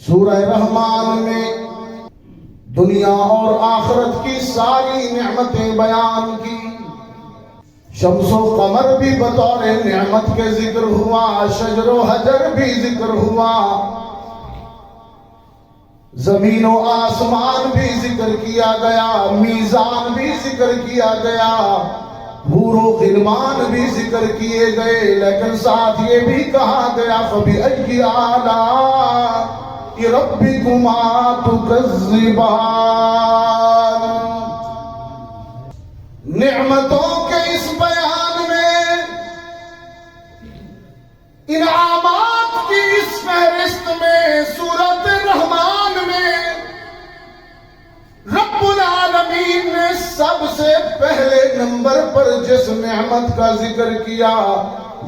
سورہ رحمان میں دنیا اور آخرت کی ساری نعمتیں بیان کی. شمس و قمر بھی بطور نعمت کے ذکر ہوا، شجر و حجر بھی ذکر ہوا، زمین و آسمان بھی ذکر کیا گیا، میزان بھی ذکر کیا گیا، حور و غلمان بھی ذکر کیے گئے، لیکن ساتھ یہ بھی کہا گیا فَبِأَيِّ آلَاءِ رَبِّكُمَا تُكَذِّبَانِ. نعمتوں کے اس بیان میں، انعامات کی اس فہرست میں، سورۃ الرحمن میں رب العالمین نے سب سے پہلے نمبر پر جس نعمت کا ذکر کیا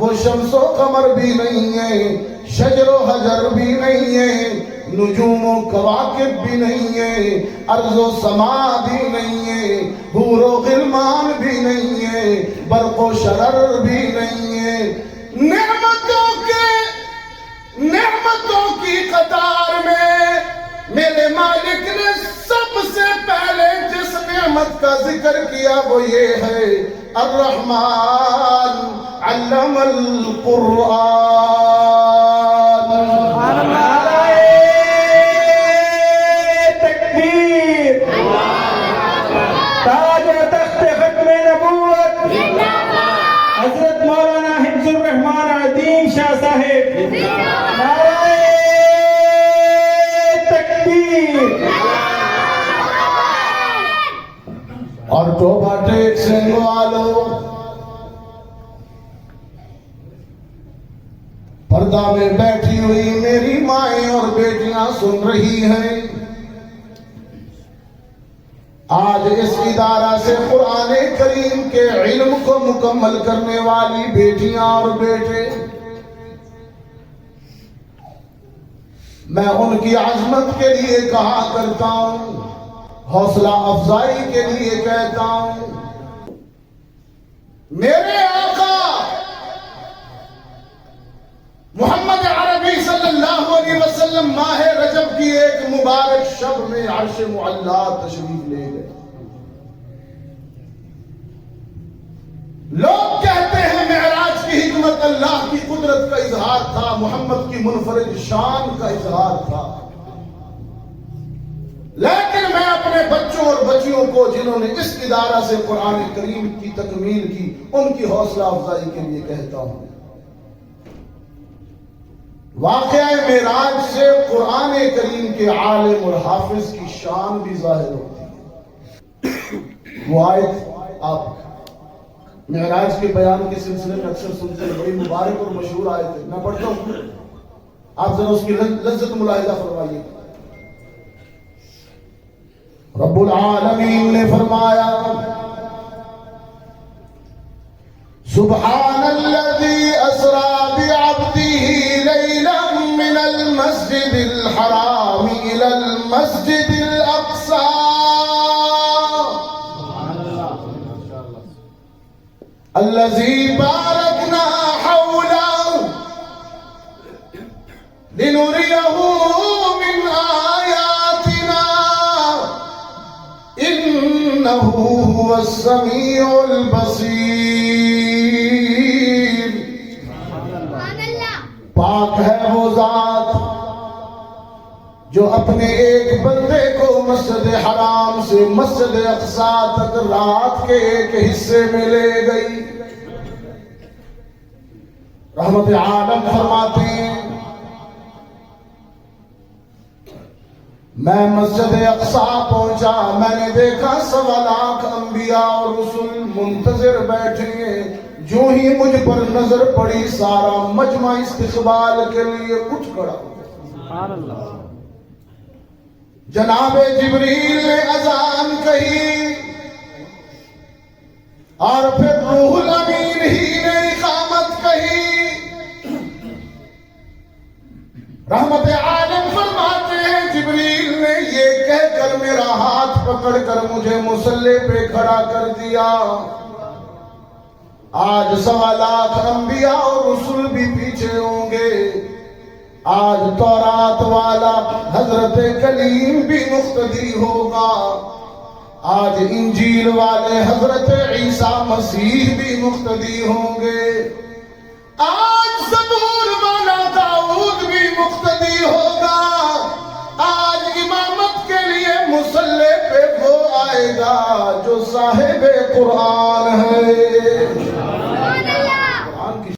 وہ شمس و قمر بھی نہیں ہے، شجر و حجر بھی نہیں ہے، نجوم و کواکب بھی نہیں ہے، ارض و سما بھی نہیں ہے، حور و غلمان بھی نہیں ہے، برق و شرر بھی نہیں ہے. نعمتوں کی قطار میں میرے مالک نے سب سے پہلے جس نعمت کا ذکر کیا وہ یہ ہے الرحمن علم القرآن. تکبیر، تاج و تخت ختم نبوت حضرت مولانا حفظ الرحمان عظیم شاہ صاحب. نعرہ تکبیر. اور توبہ ٹیک سنگھ والو، پردہ میں بیٹھی ہوئی میری مائیں اور بیٹیاں سن رہی ہیں. آج اس ادارہ سے قرآن کریم کے علم کو مکمل کرنے والی بیٹیاں اور بیٹے، میں ان کی عظمت کے لیے کہا کرتا ہوں، حوصلہ افزائی کے لیے کہتا ہوں، میرے آقا محمد عربی صلی اللہ علیہ وسلم ماہ رجب کی ایک مبارک شب میں عرش معلیٰ تشریف لے گئے. لوگ کہتے ہیں معراج کی حکمت اللہ کی قدرت کا اظہار تھا، محمد کی منفرد شان کا اظہار تھا، لیکن میں اپنے بچوں اور بچیوں کو جنہوں نے اس ادارہ سے قرآن کریم کی تکمیل کی ان کی حوصلہ افزائی کے لیے کہتا ہوں، واقعہ معراج سے قرآن کریم کے عالم اور حافظ کی شان بھی ظاہر ہوتی ہے. وہ آیت آپ معراج کے بیان کے سلسلے میں اکثر سنتے ہیں، بڑی مبارک اور مشہور آیت ہے، میں پڑھتا ہوں، آپ ذرا اس کی لذت ملاحظہ فرمائیے. رب العالمین نے فرمایا سبحان الذی اسری بعبدہ لیلا من المسجد الحرام الى المسجد الاقصى الذي باركنا حوله لنريه من آياتنا إنه هو السميع البصير. پاک ہے وہ ذات جو اپنے ایک بندے کو مسجد حرام سے مسجد اقصیٰ تک رات کے ایک حصے میں لے گئی. رحمت عالم فرماتے ہیں میں مسجد اقصیٰ پہنچا، میں نے دیکھا 1.25 لاکھ انبیاء اور رسول منتظر بیٹھے ہیں. جو ہی مجھ پر نظر پڑی سارا مجمع استقبال کے لیے اٹھ کھڑا. سبحان اللہ. جناب جبریل نے اذان کہی اور پھر روح الامین ہی نے اقامت کہی. رحمت عالم فرماتے ہیں جبریل نے یہ کہہ کر میرا ہاتھ پکڑ کر مجھے مصلی پہ کھڑا کر دیا. آج 1.25 لاکھ انبیاء اور رسول بھی پیچھے ہوں گے، آج تورات والا حضرت کلیم بھی مقتدی ہوگا، آج انجیل والے حضرت عیسیٰ مسیح بھی مقتدی ہوں گے، آج زبور والا داؤد بھی مقتدی ہوگا، آج امامت کے لیے مصلی پہ وہ آئے گا جو صاحب قرآن ہے۔